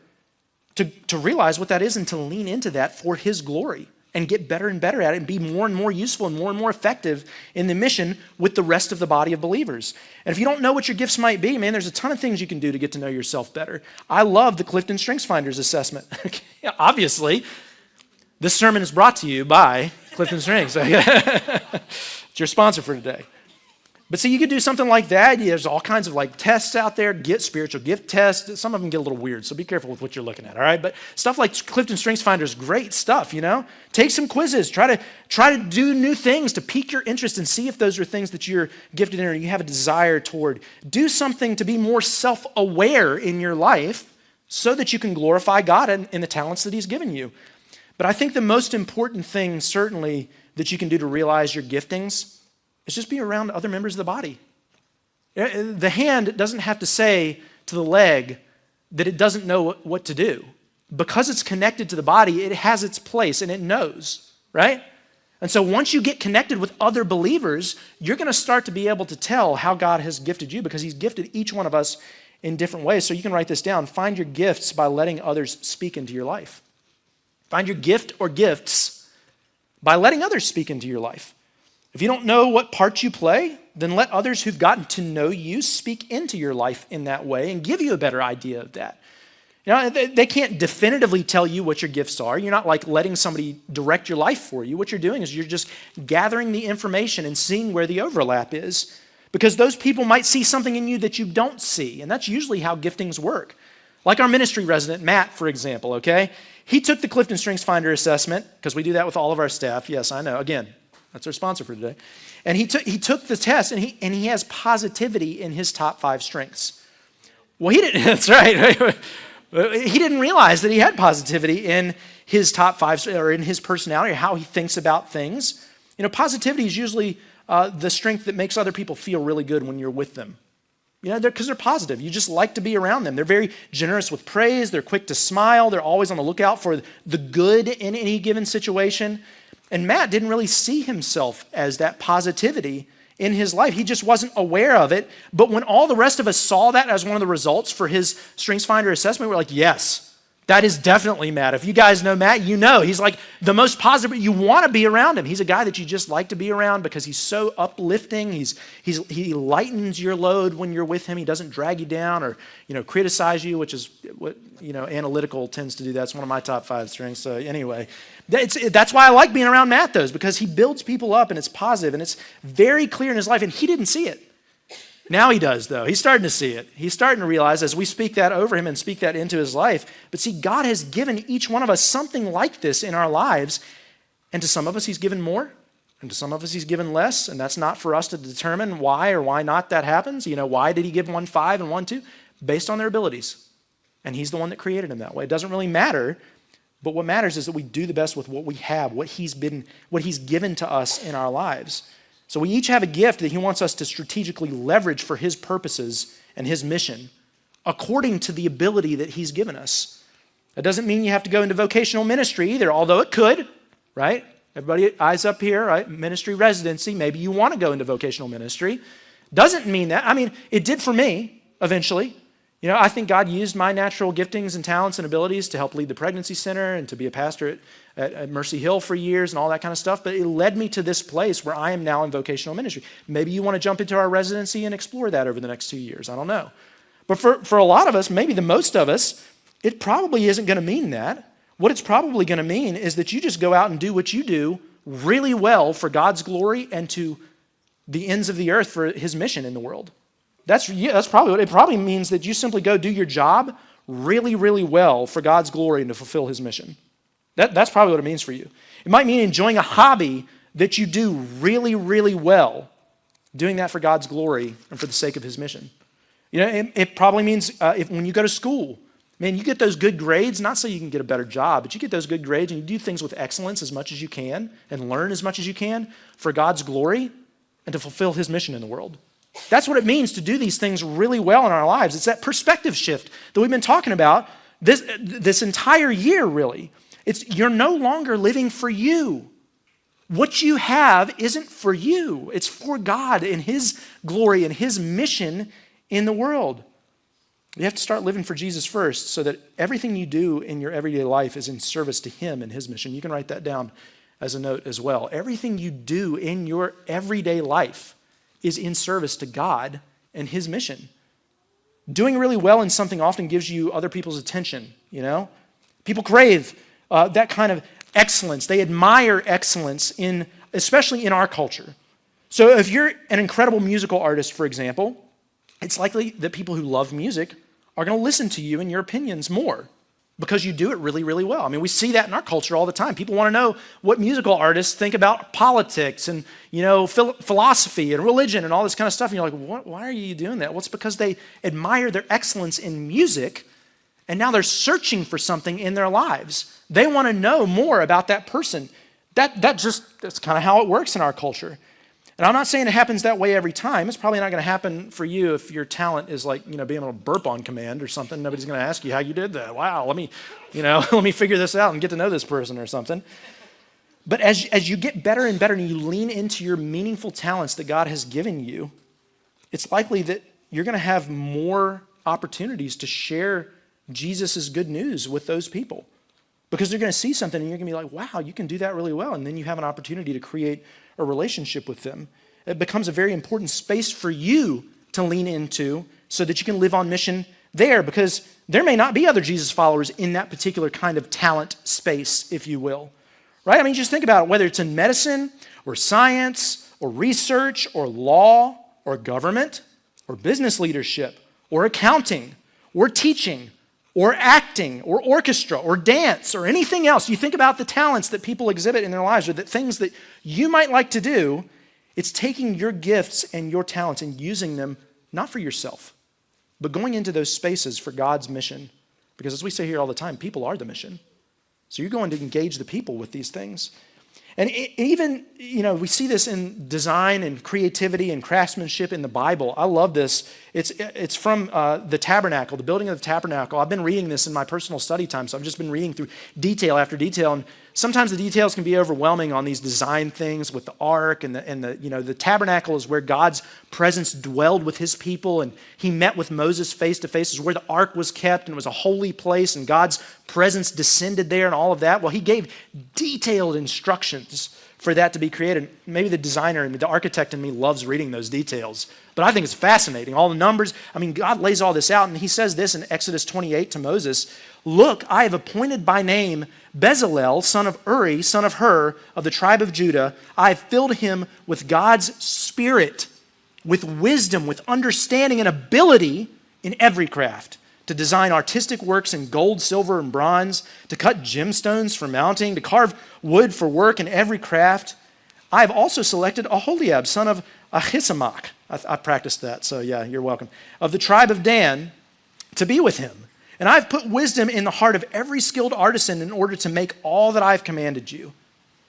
to realize what that is and to lean into that for his glory and get better and better at it and be more and more useful and more effective in the mission with the rest of the body of believers. And if you don't know what your gifts might be, man, there's a ton of things you can do to get to know yourself better. I love the Clifton StrengthsFinders assessment. Obviously, this sermon is brought to you by Clifton Strengths. It's your sponsor for today. But see, you could do something like that. There's all kinds of like tests out there, spiritual gift tests. Some of them get a little weird, so be careful with what you're looking at, all right? But stuff like Clifton StrengthsFinder is great stuff, Take some quizzes. Try to do new things to pique your interest and see if those are things that you're gifted in or you have a desire toward. Do something to be more self-aware in your life so that you can glorify God in the talents that he's given you. But I think the most important thing, certainly, that you can do to realize your giftings is just be around other members of the body. The hand doesn't have to say to the leg that it doesn't know what to do. Because it's connected to the body, it has its place and it knows, right? And so once you get connected with other believers, you're going to start to be able to tell how God has gifted you because he's gifted each one of us in different ways. So you can write this down. Find your gifts by letting others speak into your life. Find your gift or gifts by letting others speak into your life. If you don't know what part you play, then let others who've gotten to know you speak into your life in that way and give you a better idea of that. They can't definitively tell you what your gifts are. You're not like letting somebody direct your life for you. What you're doing is you're just gathering the information and seeing where the overlap is because those people might see something in you that you don't see, and that's usually how giftings work. Like our ministry resident, Matt, for example, okay? He took the Clifton StrengthsFinder assessment because we do that with all of our staff. Yes, I know. Again, that's our sponsor for today. And he took the test, and he has positivity in his top 5 strengths. Well, he didn't. That's right. He didn't realize that he had positivity in his top 5 or in his personality or how he thinks about things. Positivity is usually the strength that makes other people feel really good when you're with them. Because they're positive. You just like to be around them. They're very generous with praise. They're quick to smile. They're always on the lookout for the good in any given situation. And Matt didn't really see himself as that positivity in his life. He just wasn't aware of it. But when all the rest of us saw that as one of the results for his StrengthsFinder assessment, we're like, yes, that is definitely Matt. If you guys know Matt, he's like the most positive. You want to be around him. He's a guy that you just like to be around because he's so uplifting. He lightens your load when you're with him. He doesn't drag you down or criticize you, which is what analytical tends to do. That's one of my top 5 strengths. So anyway, that's why I like being around Matt, though, is because he builds people up and it's positive and it's very clear in his life. And he didn't see it. Now he does, though. He's starting to see it. He's starting to realize as we speak that over him and speak that into his life. But see, God has given each one of us something like this in our lives. And to some of us, he's given more. And to some of us, he's given less. And that's not for us to determine why or why not that happens. Why did he give one 5 and one 2? Based on their abilities. And he's the one that created them that way. It doesn't really matter. But what matters is that we do the best with what we have, what he's given to us in our lives. So we each have a gift that he wants us to strategically leverage for his purposes and his mission according to the ability that he's given us. That doesn't mean you have to go into vocational ministry either, although it could, right? Everybody, eyes up here, right? Ministry residency. Maybe you want to go into vocational ministry. Doesn't mean that. I mean, it did for me eventually. You know, I think God used my natural giftings and talents and abilities to help lead the pregnancy center and to be a pastor at Mercy Hill for years and all that kind of stuff. But it led me to this place where I am now in vocational ministry. Maybe you want to jump into our residency and explore that over the next 2 years. I don't know. But for a lot of us, maybe the most of us, it probably isn't going to mean that. What it's probably going to mean is that you just go out and do what you do really well for God's glory and to the ends of the earth for his mission in the world. That's probably what it probably means, that you simply go do your job really, really well for God's glory and to fulfill his mission. That's probably what it means for you. It might mean enjoying a hobby that you do really, really well, doing that for God's glory and for the sake of his mission. You know, it probably means when you go to school, man, you get those good grades, not so you can get a better job, but you get those good grades and you do things with excellence as much as you can and learn as much as you can for God's glory and to fulfill his mission in the world. That's what it means to do these things really well in our lives. It's that perspective shift that we've been talking about this entire year, really. You're no longer living for you. What you have isn't for you. It's for God and his glory and his mission in the world. You have to start living for Jesus first so that everything you do in your everyday life is in service to him and his mission. You can write that down as a note as well. Everything you do in your everyday life is in service to God and his mission. Doing really well in something often gives you other people's attention, you know? People crave that kind of excellence. They admire excellence, especially in our culture. So if you're an incredible musical artist, for example, it's likely that people who love music are going to listen to you and your opinions more because you do it really, really well. I mean, we see that in our culture all the time. People want to know what musical artists think about politics and, you know, philosophy and religion and all this kind of stuff. And you're like, why are you doing that? Well, it's because they admire their excellence in music, and now they're searching for something in their lives. They want to know more about that person. That's kind of how it works in our culture. And I'm not saying it happens that way every time. It's probably not going to happen for you if your talent is like, you know, being able to burp on command or something. Nobody's going to ask you how you did that. Wow, let me figure this out and get to know this person or something. But as you get better and better and you lean into your meaningful talents that God has given you, it's likely that you're going to have more opportunities to share Jesus' good news with those people. Because they're going to see something and you're going to be like, wow, you can do that really well. And then you have an opportunity to create a relationship with them. It becomes a very important space for you to lean into so that you can live on mission there, because there may not be other Jesus followers in that particular kind of talent space, if you will. Right? I mean, just think about it, whether it's in medicine or science or research or law or government or business leadership or accounting or teaching or acting, or orchestra, or dance, or anything else. You think about the talents that people exhibit in their lives, or the things that you might like to do. It's taking your gifts and your talents and using them, not for yourself, but going into those spaces for God's mission. Because as we say here all the time, people are the mission. So you're going to engage the people with these things. And even, you know, we see this in design and creativity and craftsmanship in the Bible. I love this. It's from the tabernacle, the building of the tabernacle. I've been reading this in my personal study time, so I've just been reading through detail after detail. And sometimes the details can be overwhelming on these design things with the ark and the tabernacle is where God's presence dwelled with his people, and he met with Moses face to face. Is where the ark was kept, and it was a holy place, and God's presence descended there and all of that. Well, he gave detailed instructions for that to be created. Maybe the designer and the architect in me loves reading those details, but I think it's fascinating. All the numbers, I mean, God lays all this out, and he says this in Exodus 28 to Moses, "Look, I have appointed by name Bezalel, son of Uri, son of Hur, of the tribe of Judah. I have filled him with God's spirit, with wisdom, with understanding and ability in every craft, to design artistic works in gold, silver, and bronze, to cut gemstones for mounting, to carve wood for work in every craft. I have also selected Aholiab, son of Ahisamach." I practiced that, so yeah, you're welcome. "Of the tribe of Dan, to be with him. And I've put wisdom in the heart of every skilled artisan in order to make all that I've commanded you.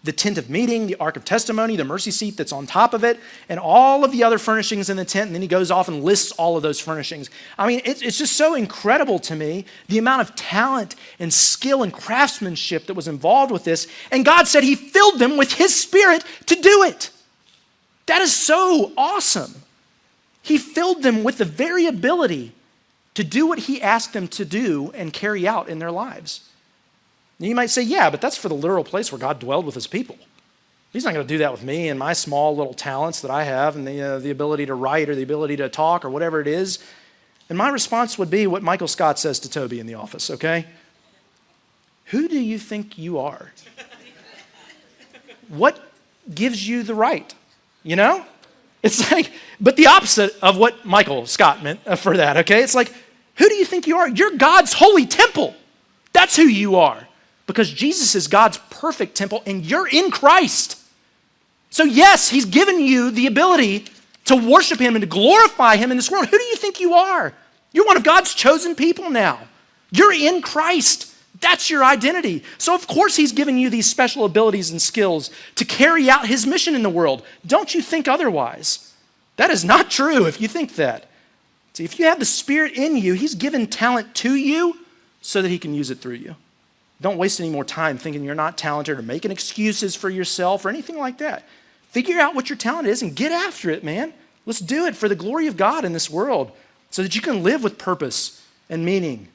the tent of meeting, the ark of testimony, the mercy seat that's on top of it, and all of the other furnishings in the tent. And then he goes off and lists all of those furnishings. I mean, it's just so incredible to me, the amount of talent and skill and craftsmanship that was involved with this. And God said he filled them with his Spirit to do it. That is so awesome. He filled them with the very ability to do what he asked them to do and carry out in their lives. And you might say, yeah, but that's for the literal place where God dwelled with his people. He's not going to do that with me and my small little talents that I have and the ability to write or the ability to talk or whatever it is. And my response would be what Michael Scott says to Toby in the office, okay? Who do you think you are? What gives you the right? You know? It's like, but the opposite of what Michael Scott meant for that, okay? It's like, who do you think you are? You're God's holy temple. That's who you are. Because Jesus is God's perfect temple and you're in Christ. So yes, he's given you the ability to worship him and to glorify him in this world. Who do you think you are? You're one of God's chosen people now. You're in Christ. That's your identity. So of course he's given you these special abilities and skills to carry out his mission in the world. Don't you think otherwise? That is not true if you think that. See, if you have the Spirit in you, he's given talent to you so that he can use it through you. Don't waste any more time thinking you're not talented or making excuses for yourself or anything like that. Figure out what your talent is and get after it, man. Let's do it for the glory of God in this world so that you can live with purpose and meaning.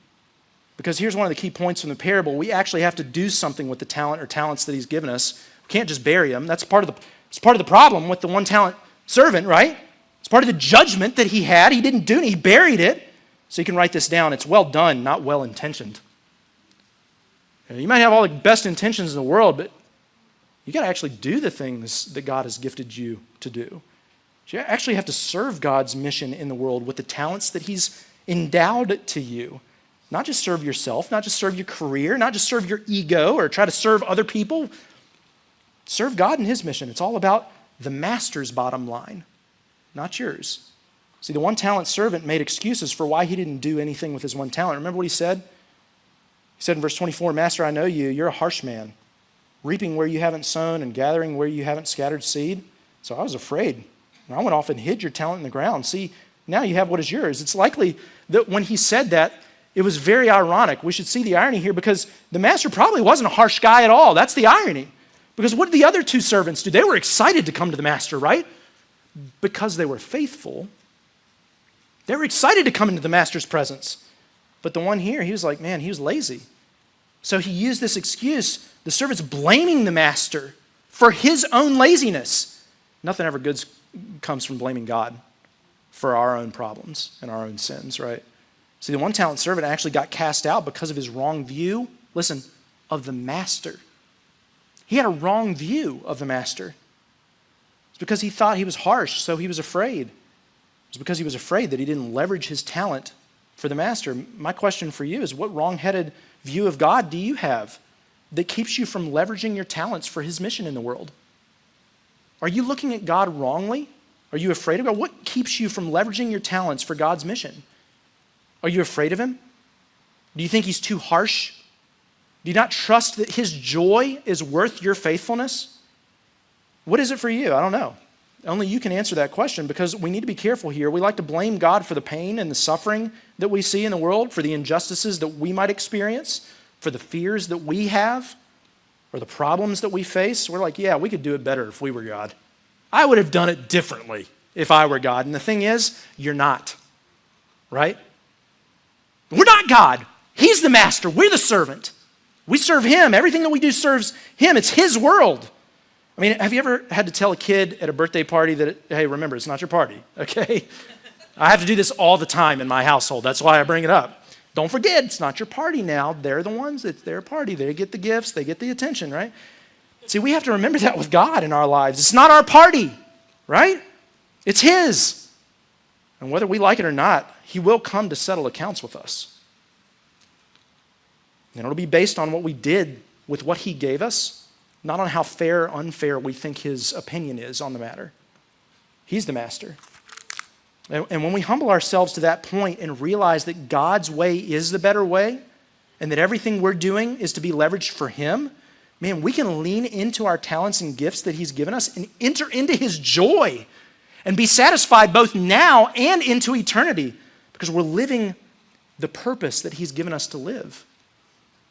Because here's one of the key points from the parable. We actually have to do something with the talent or talents that he's given us. We can't just bury them. That's part of the problem with the one talent servant, right? It's part of the judgment that he had. He didn't do it. He buried it. So you can write this down. It's well done, not well intentioned. You might have all the best intentions in the world, but you got to actually do the things that God has gifted you to do. You actually have to serve God's mission in the world with the talents that he's endowed to you. Not just serve yourself, not just serve your career, not just serve your ego or try to serve other people. Serve God in his mission. It's all about the master's bottom line, not yours. See, the one talent servant made excuses for why he didn't do anything with his one talent. Remember what he said? He said in verse 24, Master, I know you. You're a harsh man, reaping where you haven't sown and gathering where you haven't scattered seed. So I was afraid. And I went off and hid your talent in the ground. See, now you have what is yours. It's likely that when he said that, it was very ironic. We should see the irony here because the master probably wasn't a harsh guy at all. That's the irony. Because what did the other two servants do? They were excited to come to the master, right? Because they were faithful. They were excited to come into the master's presence. But the one here, he was like, man, he was lazy. So he used this excuse. The servant's blaming the master for his own laziness. Nothing ever good comes from blaming God for our own problems and our own sins, right? See, the one talent servant actually got cast out because of his wrong view, listen, of the master. He had a wrong view of the master. It's because he thought he was harsh, so he was afraid. It's because he was afraid that he didn't leverage his talent for the master. My question for you is, what wrong-headed view of God do you have that keeps you from leveraging your talents for his mission in the world? Are you looking at God wrongly? Are you afraid of God? What keeps you from leveraging your talents for God's mission? Are you afraid of him? Do you think he's too harsh? Do you not trust that his joy is worth your faithfulness? What is it for you? I don't know. Only you can answer that question because we need to be careful here. We like to blame God for the pain and the suffering that we see in the world, for the injustices that we might experience, for the fears that we have, or the problems that we face. We're like, yeah, we could do it better if we were God. I would have done it differently if I were God. And the thing is, you're not, right? We're not God. He's the master. We're the servant. We serve him. Everything that we do serves him. It's his world. I mean, have you ever had to tell a kid at a birthday party that, hey, remember, it's not your party, okay? I have to do this all the time in my household. That's why I bring it up. Don't forget, it's not your party now. They're the ones, it's their party. They get the gifts, they get the attention, right? See, we have to remember that with God in our lives. It's not our party, right? It's his. And whether we like it or not, he will come to settle accounts with us. And it'll be based on what we did with what he gave us, not on how fair or unfair we think his opinion is on the matter. He's the master. And when we humble ourselves to that point and realize that God's way is the better way and that everything we're doing is to be leveraged for him, man, we can lean into our talents and gifts that he's given us and enter into his joy and be satisfied both now and into eternity because we're living the purpose that he's given us to live.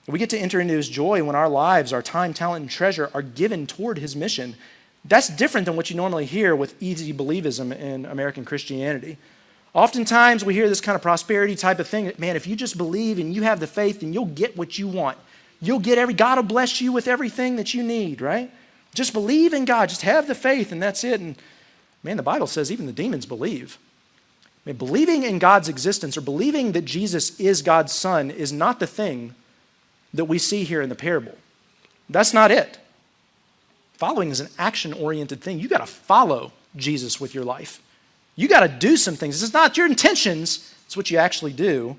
We get to enter into his joy when our lives, our time, talent, and treasure are given toward his mission. That's different than what you normally hear with easy believism in American Christianity. Oftentimes we hear this kind of prosperity type of thing that, man, if you just believe and you have the faith, then you'll get what you want. You'll get God will bless you with everything that you need, right? Just believe in God, just have the faith, and that's it. And man, the Bible says even the demons believe. I mean, believing in God's existence or believing that Jesus is God's son is not the thing that we see here in the parable. That's not it. Following is an action-oriented thing. You got to follow Jesus with your life. You got to do some things. It's not your intentions, it's what you actually do.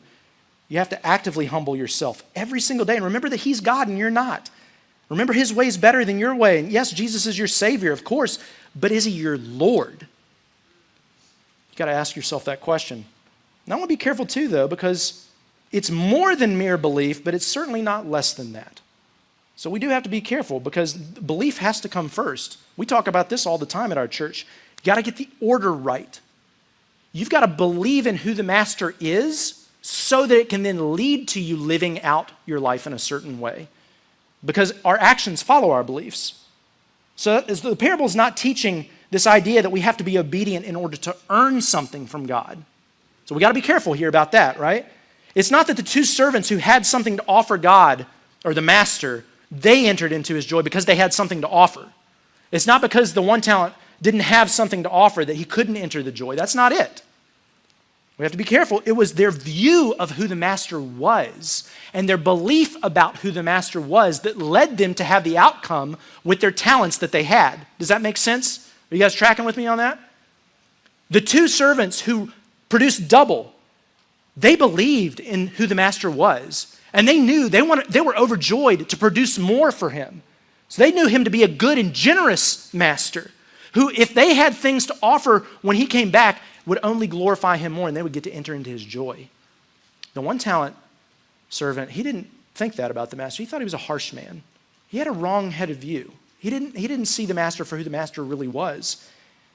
You have to actively humble yourself every single day. And remember that he's God and you're not. Remember his way is better than your way. And yes, Jesus is your Savior, of course, but is he your Lord? You got to ask yourself that question. And I want to be careful too, though, because it's more than mere belief, but it's certainly not less than that. So we do have to be careful because belief has to come first. We talk about this all the time at our church. You got to get the order right. You've got to believe in who the master is so that it can then lead to you living out your life in a certain way. Because our actions follow our beliefs. So the parable is not teaching this idea that we have to be obedient in order to earn something from God. So we got to be careful here about that, right? It's not that the two servants who had something to offer God or the master, they entered into his joy because they had something to offer. It's not because the one talent didn't have something to offer that he couldn't enter the joy. That's not it. We have to be careful. It was their view of who the master was and their belief about who the master was that led them to have the outcome with their talents that they had. Does that make sense? Are you guys tracking with me on that? The two servants who produced double, they believed in who the master was, and they knew they were overjoyed to produce more for him. So they knew him to be a good and generous master who, if they had things to offer when he came back, would only glorify him more, and they would get to enter into his joy. The one talent servant, he didn't think that about the master. He thought he was a harsh man. He had a wrong-headed view. He didn't see the master for who the master really was.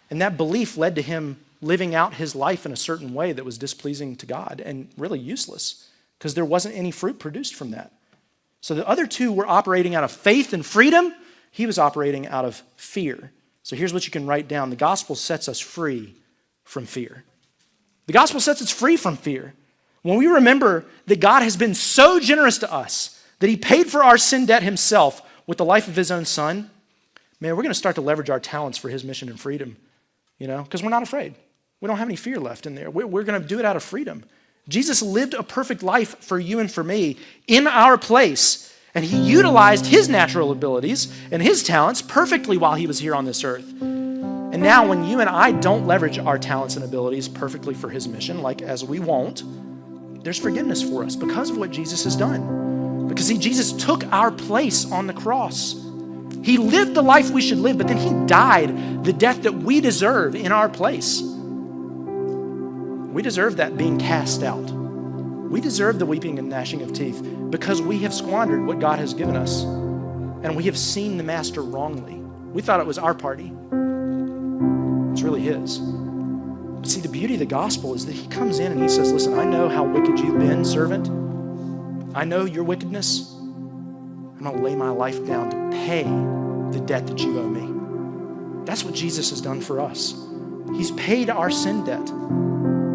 And that belief led to him living out his life in a certain way that was displeasing to God and really useless because there wasn't any fruit produced from that. So the other two were operating out of faith and freedom. He was operating out of fear. So here's what you can write down. The gospel sets us free from fear. The gospel sets us free from fear. When we remember that God has been so generous to us that he paid for our sin debt himself with the life of his own son, man, we're going to start to leverage our talents for his mission and freedom, because we're not afraid. We don't have any fear left in there. We're going to do it out of freedom. Jesus lived a perfect life for you and for me in our place, and he utilized his natural abilities and his talents perfectly while he was here on this earth. And now when you and I don't leverage our talents and abilities perfectly for his mission, like as we won't, there's forgiveness for us because of what Jesus has done. Because Jesus took our place on the cross. He lived the life we should live, but then he died the death that we deserve in our place. We deserve that being cast out. We deserve the weeping and gnashing of teeth because we have squandered what God has given us. And we have seen the master wrongly. We thought it was our party. It's really his. But see, the beauty of the gospel is that he comes in and he says, listen, I know how wicked you've been, servant. I know your wickedness. I'm going to lay my life down to pay the debt that you owe me. That's what Jesus has done for us. He's paid our sin debt.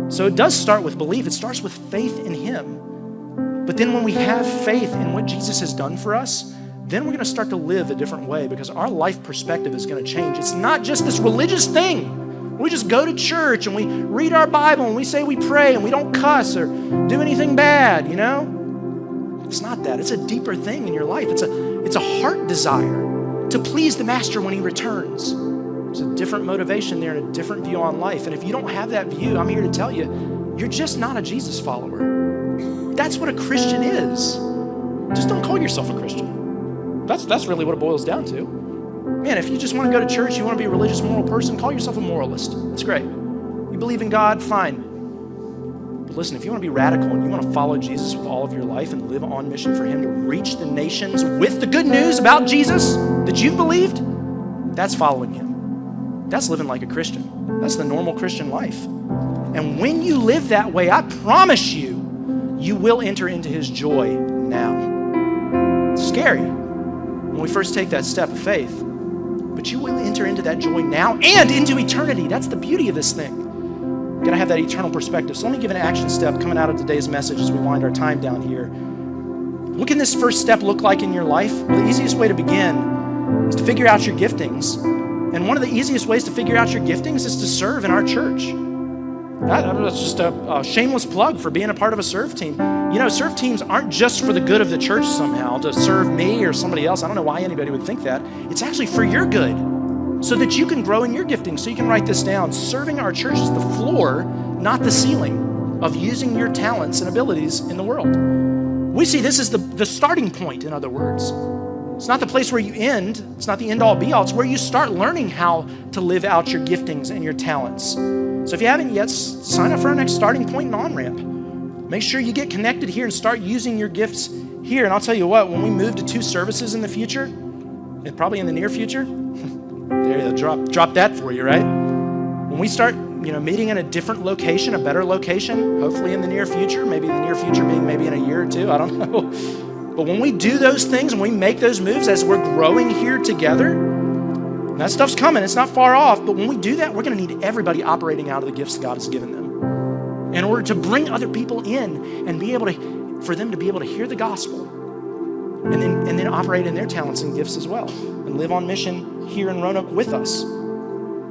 So it does start with belief. It starts with faith in him. But then when we have faith in what Jesus has done for us, then we're going to start to live a different way because our life perspective is going to change. It's not just this religious thing. We just go to church and we read our Bible and we say we pray and we don't cuss or do anything bad, It's not that. It's a deeper thing in your life. It's a heart desire to please the master when he returns. There's a different motivation there and a different view on life. And if you don't have that view, I'm here to tell you, you're just not a Jesus follower. That's what a Christian is. Just don't call yourself a Christian. That's really what it boils down to. Man, if you just want to go to church, you want to be a religious, moral person, call yourself a moralist. That's great. You believe in God, fine. But listen, if you want to be radical and you want to follow Jesus with all of your life and live on mission for him to reach the nations with the good news about Jesus that you've believed, that's following him. That's living like a Christian. That's the normal Christian life. And when you live that way, I promise you, you will enter into his joy now. It's scary when we first take that step of faith, but you will enter into that joy now and into eternity. That's the beauty of this thing. You've got to have that eternal perspective. So let me give an action step coming out of today's message as we wind our time down here. What can this first step look like in your life? Well, the easiest way to begin is to figure out your giftings. And one of the easiest ways to figure out your giftings is to serve in our church. That's just a shameless plug for being a part of a serve team. You know, serve teams aren't just for the good of the church somehow, to serve me or somebody else. I don't know why anybody would think that. It's actually for your good, so that you can grow in your gifting. So you can write this down. Serving our church is the floor, not the ceiling, of using your talents and abilities in the world. We see this as the starting point, in other words. It's not the place where you end. It's not the end-all, be-all. It's where you start learning how to live out your giftings and your talents. So if you haven't yet, sign up for our next starting point and on-ramp. Make sure you get connected here and start using your gifts here. And I'll tell you what, when we move to 2 services in the future, and probably in the near future, there you go, drop that for you, right? When we start, meeting in a different location, a better location, hopefully in the near future, maybe the near future being maybe in a year or 2, I don't know. But when we do those things and we make those moves as we're growing here together, and that stuff's coming, it's not far off, but when we do that, we're going to need everybody operating out of the gifts that God has given them in order to bring other people in and for them to be able to hear the gospel and then operate in their talents and gifts as well and live on mission here in Roanoke with us.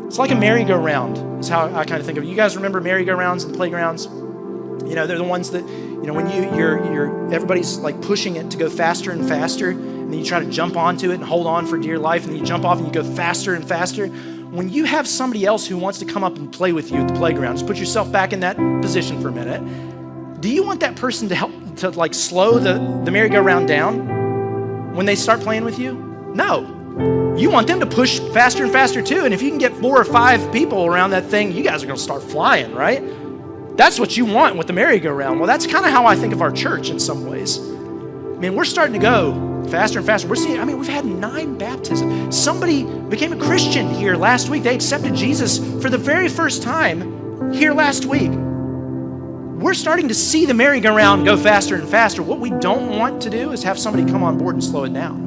It's like a merry-go-round is how I kind of think of it. You guys remember merry-go-rounds and playgrounds? They're the ones that, when you're everybody's like pushing it to go faster and faster, and then you try to jump onto it and hold on for dear life, and then you jump off and you go faster and faster. When you have somebody else who wants to come up and play with you at the playground, just put yourself back in that position for a minute. Do you want that person to help to like slow the merry-go-round down when they start playing with you? No. You want them to push faster and faster too, and if you can get 4 or 5 people around that thing, you guys are going to start flying, right? That's what you want with the merry-go-round. Well, that's kind of how I think of our church in some ways. We're starting to go faster and faster. We're seeing, we've had 9 baptisms. Somebody became a Christian here last week. They accepted Jesus for the very first time here last week. We're starting to see the merry-go-round go faster and faster. What we don't want to do is have somebody come on board and slow it down.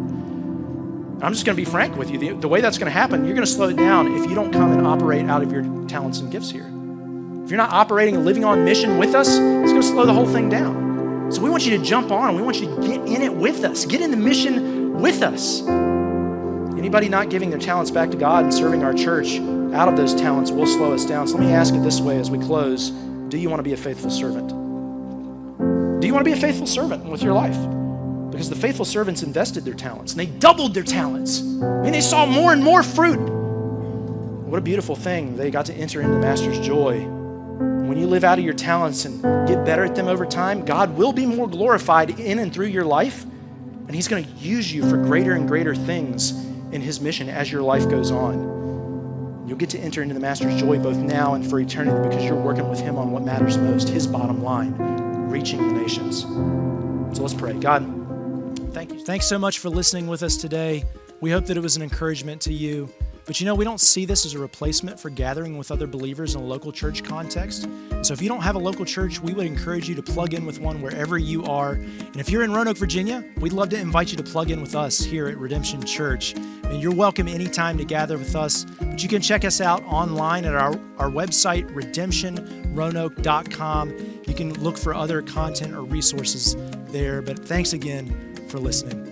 I'm just going to be frank with you. The way that's going to happen, you're going to slow it down if you don't come and operate out of your talents and gifts here. If you're not operating and living on mission with us, it's going to slow the whole thing down. So we want you to jump on. We want you to get in it with us. Get in the mission with us. Anybody not giving their talents back to God and serving our church out of those talents will slow us down. So let me ask it this way as we close. Do you want to be a faithful servant? Do you want to be a faithful servant with your life? Because the faithful servants invested their talents and they doubled their talents. They saw more and more fruit. What a beautiful thing. They got to enter into the Master's joy. When you live out of your talents and get better at them over time, God will be more glorified in and through your life, and he's going to use you for greater and greater things in his mission as your life goes on. You'll get to enter into the Master's joy both now and for eternity because you're working with him on what matters most, his bottom line, reaching the nations. So let's pray. God, thank you. Thanks so much for listening with us today. We hope that it was an encouragement to you. But we don't see this as a replacement for gathering with other believers in a local church context. And so if you don't have a local church, we would encourage you to plug in with one wherever you are. And if you're in Roanoke, Virginia, we'd love to invite you to plug in with us here at Redemption Church. And you're welcome anytime to gather with us. But you can check us out online at our website, redemptionroanoke.com. You can look for other content or resources there. But thanks again for listening.